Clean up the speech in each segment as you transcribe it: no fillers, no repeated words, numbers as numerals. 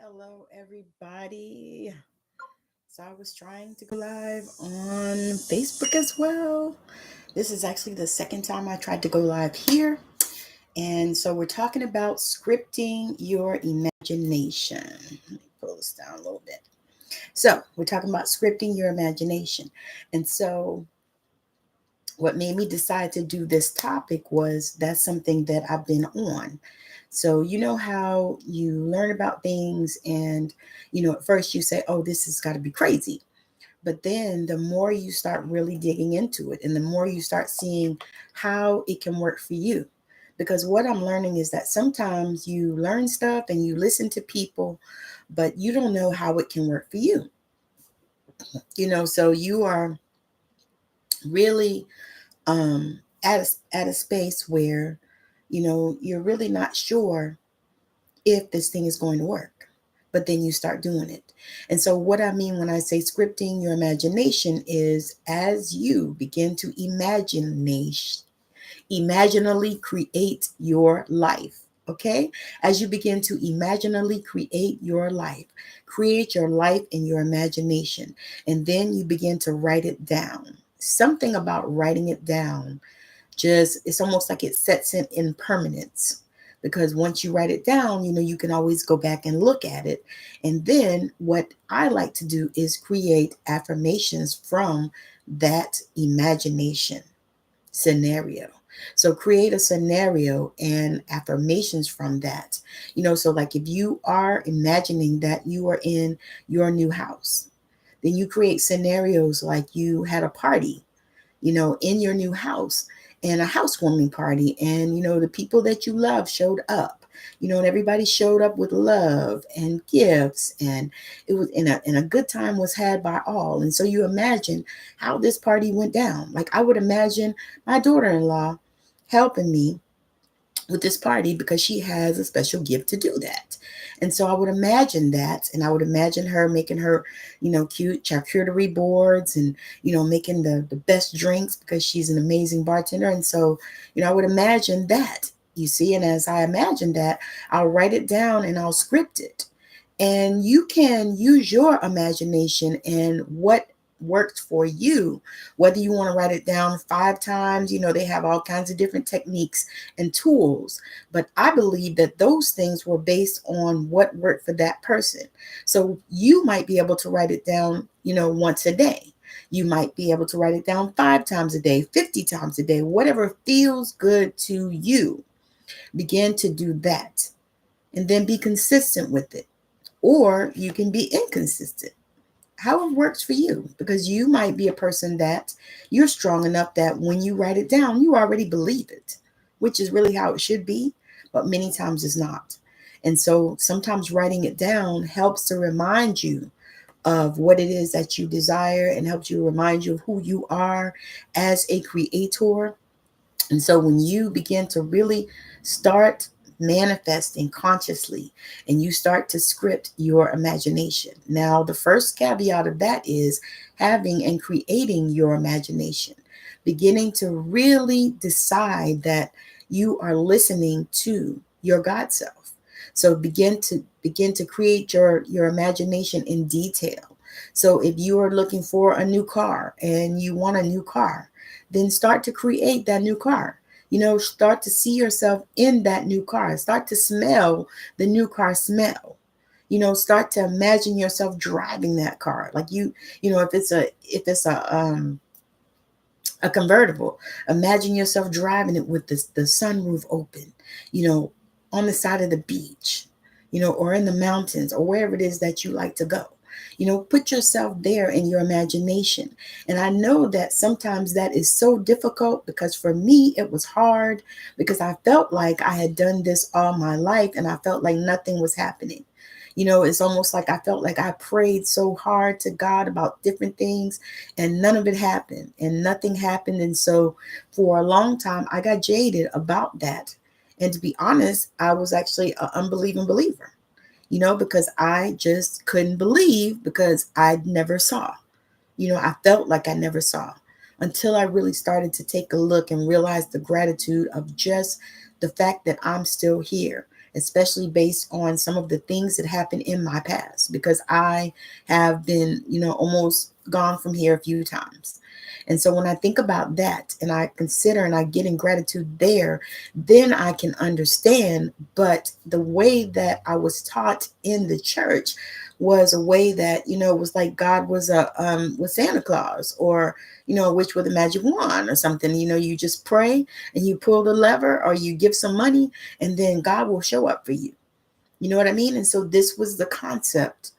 Hello, everybody. So, I was trying to go live on Facebook as well. This is actually the second time I tried to go live here. And so, we're talking about scripting your imagination. Let me pull this down a little bit. So, we're talking about scripting your imagination. And so, what made me decide to do this topic was that's something that I've been on. So, you know how you learn about things, and at first you say, oh, this has got to be crazy. But then the more you start really digging into it, and the more you start seeing how it can work for you. Because what I'm learning is that sometimes you learn stuff and you listen to people, but you don't know how it can work for you. So you are really at a space where you're really not sure if this thing is going to work, but then you start doing it. And so what I mean when I say scripting your imagination is as you begin to imaginally create your life. Okay, as you begin to imaginally create your life in your imagination, and then you begin to write it down. Something about writing it down, just it's almost like it sets it in permanence, because once you write it down, you can always go back and look at it. And then what I like to do is create affirmations from that imagination scenario. So create a scenario and affirmations from that. So like if you are imagining that you are in your new house, then you create scenarios like you had a party in your new house, and a housewarming party, and the people that you love showed up, and everybody showed up with love and gifts, and it was and a good time was had by all. And so you imagine how this party went down. Like I would imagine my daughter-in-law helping me with this party because she has a special gift to do that. And so I would imagine that, and I would imagine her making her, cute charcuterie boards, and, making the best drinks because she's an amazing bartender. And so, I would imagine that, you see, and as I imagine that, I'll write it down and I'll script it. And you can use your imagination and what worked for you, whether you want to write it down 5 times. They have all kinds of different techniques and tools, but I believe that those things were based on what worked for that person. So you might be able to write it down once a day. You might be able to write it down 5 times a day, 50 times a day, whatever feels good to you. Begin to do that, and then be consistent with it. Or you can be inconsistent, how it works for you, because you might be a person that you're strong enough that when you write it down, you already believe it, which is really how it should be, but many times it's not. And so sometimes writing it down helps to remind you of what it is that you desire, and helps you remind you of who you are as a creator. And so when you begin to really start manifesting consciously, and you start to script your imagination. Now, the first caveat of that is having and creating your imagination, beginning to really decide that you are listening to your God self. So begin to create your imagination in detail. So if you are looking for a new car and you want a new car, then start to create that new car. Start to see yourself in that new car. Start to smell the new car smell. Start to imagine yourself driving that car. Like if it's a convertible, imagine yourself driving it with the sunroof open, you know, on the side of the beach, or in the mountains, or wherever it is that you like to go. Put yourself there in your imagination. And I know that sometimes that is so difficult, because for me, it was hard, because I felt like I had done this all my life and I felt like nothing was happening. It's almost like I felt like I prayed so hard to God about different things, and none of it happened, and nothing happened. And so for a long time, I got jaded about that. And to be honest, I was actually an unbelieving believer, because I just couldn't believe, because I never saw. I felt like I never saw, until I really started to take a look and realize the gratitude of just the fact that I'm still here. especially based on some of the things that happened in my past, because I have been, almost gone from here a few times. And so when I think about that and I consider and I get in gratitude there, then I can understand. But the way that I was taught in the church was a way that, it was like God was Santa Claus, or which with a magic wand or something. You just pray and you pull the lever, or you give some money, and then God will show up for you. You know what I mean? And so this was the concept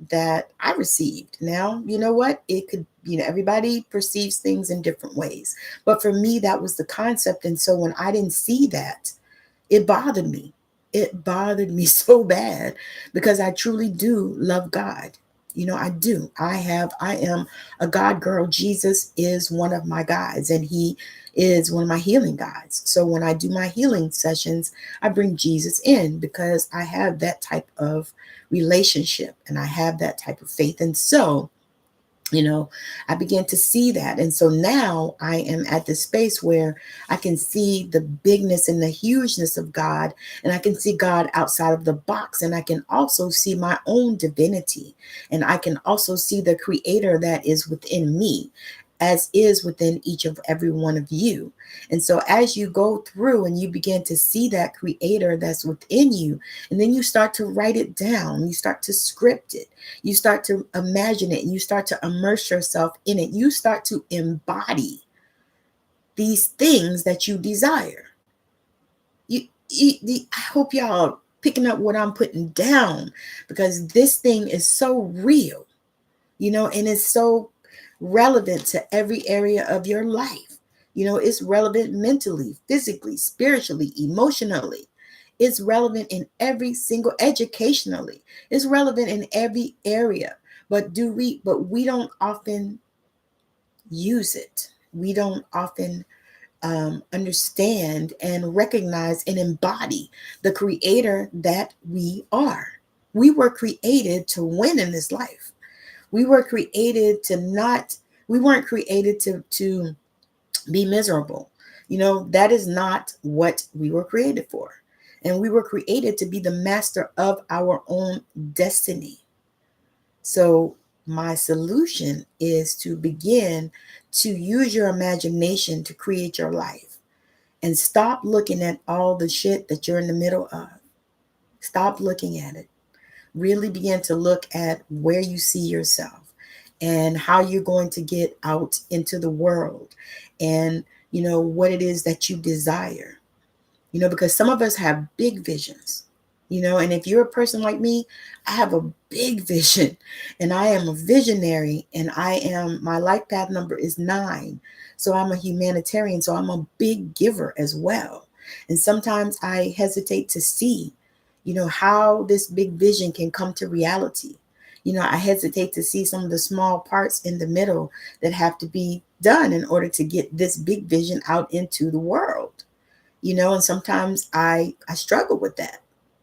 that I received. Now, you know what? It could, everybody perceives things in different ways. But for me, that was the concept. And so when I didn't see that, it bothered me. It bothered me so bad, because I truly do love God. I do. I am a God girl. Jesus is one of my guides, and he is one of my healing guides. So when I do my healing sessions, I bring Jesus in, because I have that type of relationship and I have that type of faith. And so I began to see that. And so now I am at this space where I can see the bigness and the hugeness of God, and I can see God outside of the box, and I can also see my own divinity, and I can also see the creator that is within me, as is within each of every one of you. And so as you go through and you begin to see that creator that's within you, and then you start to write it down, you start to script it, you start to imagine it, and you start to immerse yourself in it, you start to embody these things that you desire. I hope y'all picking up what I'm putting down, because this thing is so real, and it's so relevant to every area of your life. It's relevant mentally, physically, spiritually, emotionally. It's relevant in every single, educationally. It's relevant in every area. But we don't often use it. We don't often understand and recognize and embody the creator that we are. We were created to win in this life. We were created to not, we weren't created to be miserable. That is not what we were created for. And we were created to be the master of our own destiny. So my solution is to begin to use your imagination to create your life, and stop looking at all the shit that you're in the middle of. Stop looking at it. Really begin to look at where you see yourself and how you're going to get out into the world, and what it is that you desire. Because some of us have big visions, and if you're a person like me, I have a big vision, and I am a visionary, and my life path number is 9. So I'm a humanitarian, so I'm a big giver as well. And sometimes I hesitate to see, how this big vision can come to reality. I hesitate to see some of the small parts in the middle that have to be done in order to get this big vision out into the world. And sometimes I struggle with that,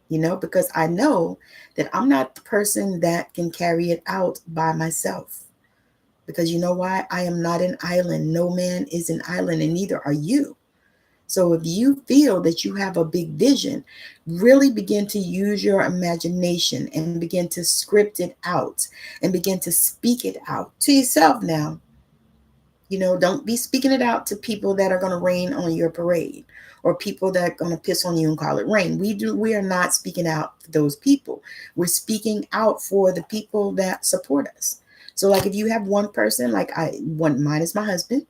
because I know that I'm not the person that can carry it out by myself. Because you know why? I am not an island. No man is an island, and neither are you. So if you feel that you have a big vision, really begin to use your imagination and begin to script it out and begin to speak it out to yourself now. Don't be speaking it out to people that are going to rain on your parade, or people that are going to piss on you and call it rain. We are not speaking out for those people. We're speaking out for the people that support us. So like if you have one person, like mine is my husband,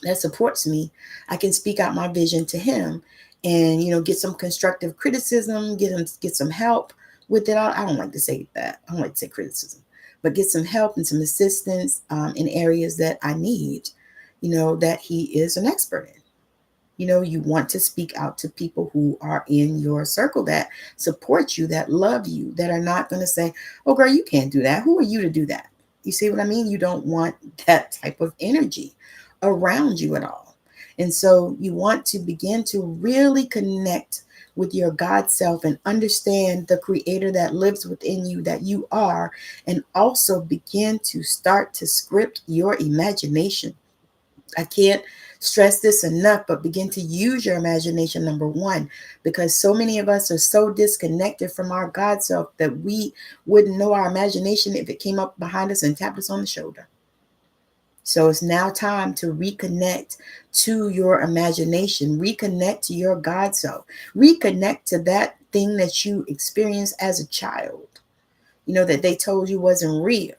that supports me, I can speak out my vision to him, and get some constructive criticism, get some help with it. I don't like to say that. I don't like to say criticism, but get some help and some assistance in areas that I need, that he is an expert in. You want to speak out to people who are in your circle that support you, that love you, that are not going to say, oh girl, you can't do that. Who are you to do that? You see what I mean? You don't want that type of energy around you at all. And so you want to begin to really connect with your God self and understand the creator that lives within you, that you are, and also begin to start to script your imagination. I can't stress this enough, but begin to use your imagination, number one, because so many of us are so disconnected from our God self that we wouldn't know our imagination if it came up behind us and tapped us on the shoulder. So it's now time to reconnect to your imagination, reconnect to your God self, reconnect to that thing that you experienced as a child, that they told you wasn't real.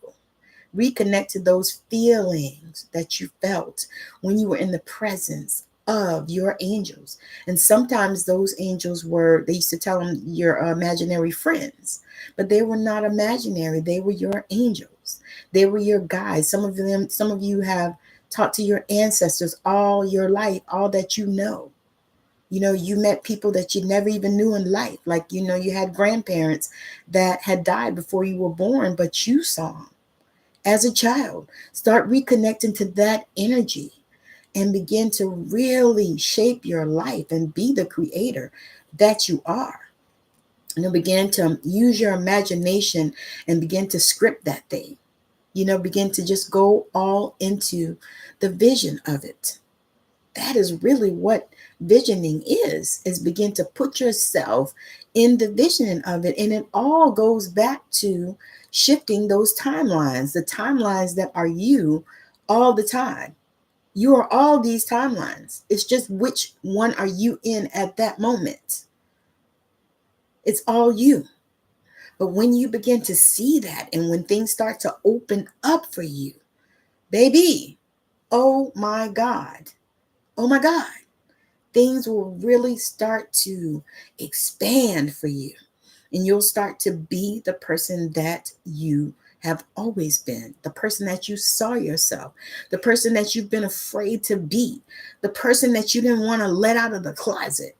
Reconnect to those feelings that you felt when you were in the presence of your angels. And sometimes those angels they used to tell them your imaginary friends, but they were not imaginary. They were your angels. They were your guides. Some of you have talked to your ancestors all your life, all that you know. You met people that you never even knew in life. Like, you had grandparents that had died before you were born, but you saw them as a child. Start reconnecting to that energy and begin to really shape your life and be the creator that you are. Begin to use your imagination and begin to script that thing. Begin to just go all into the vision of it. That is really what visioning is begin to put yourself in the visioning of it. And it all goes back to shifting those timelines, the timelines that are you all the time. You are all these timelines. It's just which one are you in at that moment. It's all you. But when you begin to see that and when things start to open up for you, baby, oh my God, oh my God, things will really start to expand for you. And you'll start to be the person that you have always been, the person that you saw yourself, the person that you've been afraid to be, the person that you didn't want to let out of the closet,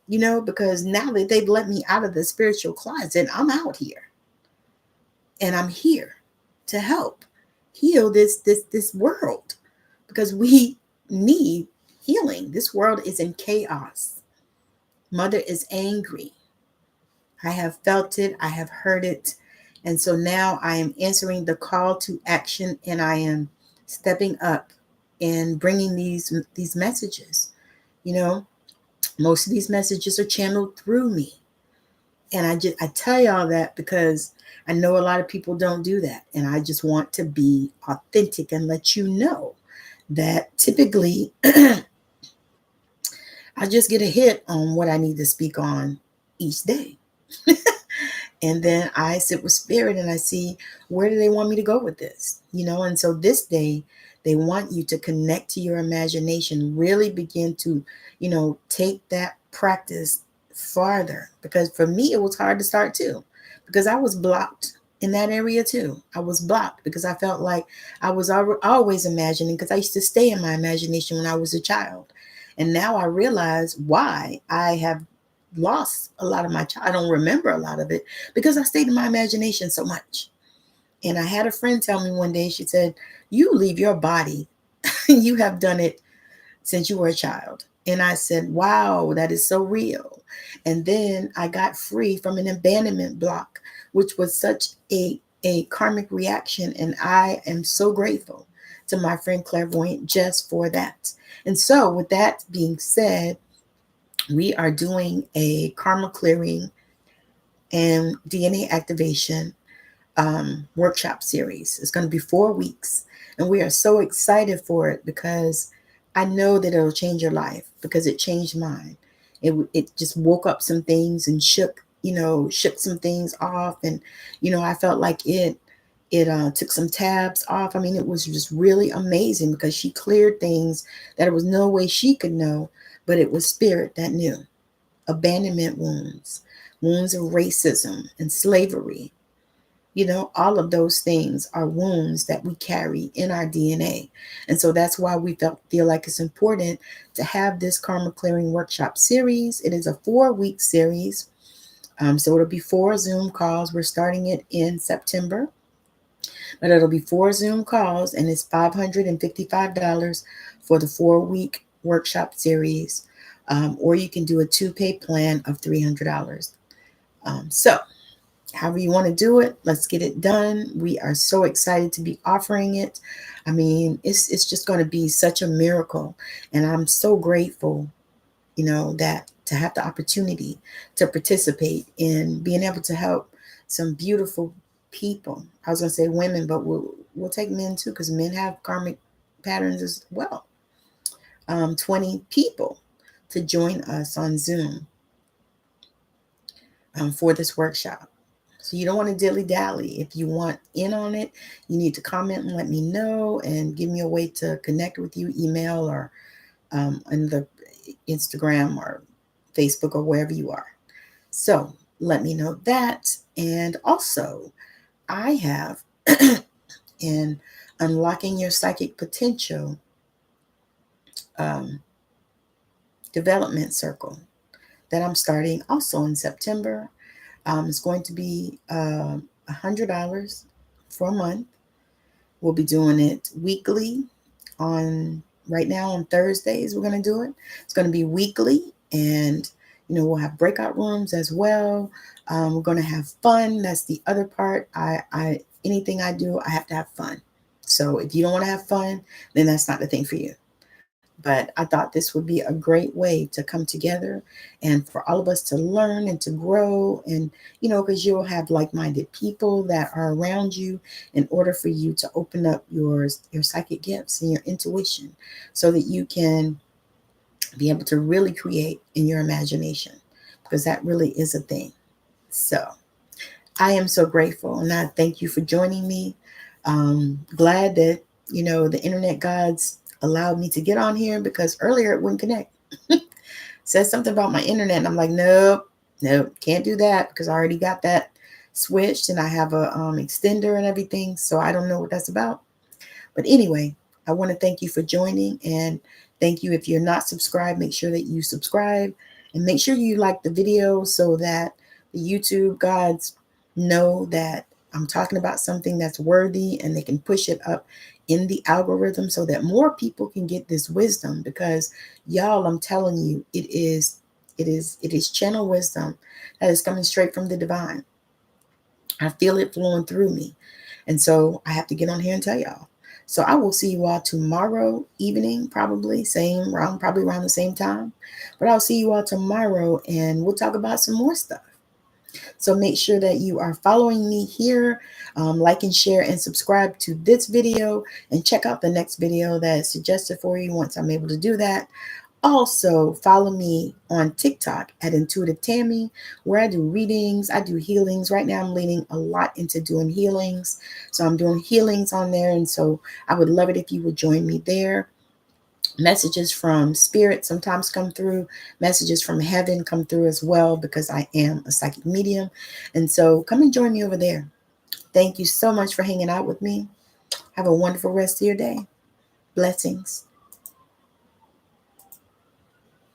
because now that they've let me out of the spiritual closet, I'm out here and I'm here to help heal this world, because we need healing. This world is in chaos. Mother is angry. I have felt it. I have heard it. And so now I am answering the call to action, and I am stepping up and bringing these messages. Most of these messages are channeled through me. And I tell y'all that because I know a lot of people don't do that. And I just want to be authentic and let you know that typically I just get a hit on what I need to speak on each day. And then I sit with spirit and I see, where do they want me to go with this? And so this day, they want you to connect to your imagination, really begin to, take that practice farther. Because for me, it was hard to start too, because I was blocked in that area too. I was blocked because I felt like I was always imagining, because I used to stay in my imagination when I was a child. And now I realize why I have lost a lot of my child. I don't remember a lot of it because I stayed in my imagination so much. And I had a friend tell me one day, she said, you leave your body. You have done it since you were a child. And I said, wow, that is so real. And then I got free from an abandonment block, which was such a karmic reaction. And I am so grateful to my friend Clairvoyant just for that. And so with that being said, we are doing a karma clearing and DNA activation workshop series. It's going to be 4 weeks. And we are so excited for it because I know that it'll change your life, because it changed mine. It just woke up some things and shook some things off. And, I felt like it took some tabs off. I mean, it was just really amazing because she cleared things that there was no way she could know, but it was spirit that knew. Abandonment wounds, wounds of racism and slavery. All of those things are wounds that we carry in our DNA. And so that's why we feel like it's important to have this karma clearing workshop series. It is a 4-week series. So it'll be 4 Zoom calls. We're starting it in September, but it'll be 4 Zoom calls, and it's $555 for the 4-week workshop series. Or you can do a 2-pay plan of $300. So however you want to do it, let's get it done. We are so excited to be offering it. I mean, it's just going to be such a miracle, and I'm so grateful, that to have the opportunity to participate in being able to help some beautiful people. I was going to say women, but we'll take men too, because men have karmic patterns as well. 20 people to join us on Zoom for this workshop. So you don't want to dilly dally. If you want in on it, you need to comment and let me know and give me a way to connect with you, email or in the Instagram or Facebook or wherever you are. So let me know that. And also, I have in Unlocking Your Psychic Potential um, development circle that I'm starting also in September. It's going to be $100 for a month. We'll be doing it weekly on right now on Thursdays. We're going to do it. It's going to be weekly, and we'll have breakout rooms as well. We're going to have fun. That's the other part. I anything I do, I have to have fun. So if you don't want to have fun, then that's not the thing for you. But I thought this would be a great way to come together and for all of us to learn and to grow. And, because you'll have like minded people that are around you in order for you to open up your psychic gifts and your intuition so that you can be able to really create in your imagination, because that really is a thing. So I am so grateful, and I thank you for joining me. Glad that the internet gods allowed me to get on here, because earlier it wouldn't connect. Says something about my internet, and I'm like, nope, nope, can't do that, because I already got that switched, and I have a extender and everything, so I don't know what that's about. But anyway, I want to thank you for joining, and thank you. If you're not subscribed, make sure that you subscribe, and make sure you like the video so that the YouTube gods know that I'm talking about something that's worthy, and they can push it up in the algorithm so that more people can get this wisdom. Because y'all, I'm telling you, it is channel wisdom that is coming straight from the divine. I feel it flowing through me. And so I have to get on here and tell y'all. So I will see you all tomorrow evening, probably around the same time. But I'll see you all tomorrow, and we'll talk about some more stuff. So make sure that you are following me here. Like and share and subscribe to this video, and check out the next video that is suggested for you once I'm able to do that. Also, follow me on TikTok at Intuitive Tammy, where I do readings, I do healings. Right now, I'm leaning a lot into doing healings. So I'm doing healings on there. And so I would love it if you would join me there. Messages from spirit sometimes come through. Messages from heaven come through as well, because I am a psychic medium. And so come and join me over there. Thank you so much for hanging out with me. Have a wonderful rest of your day. Blessings.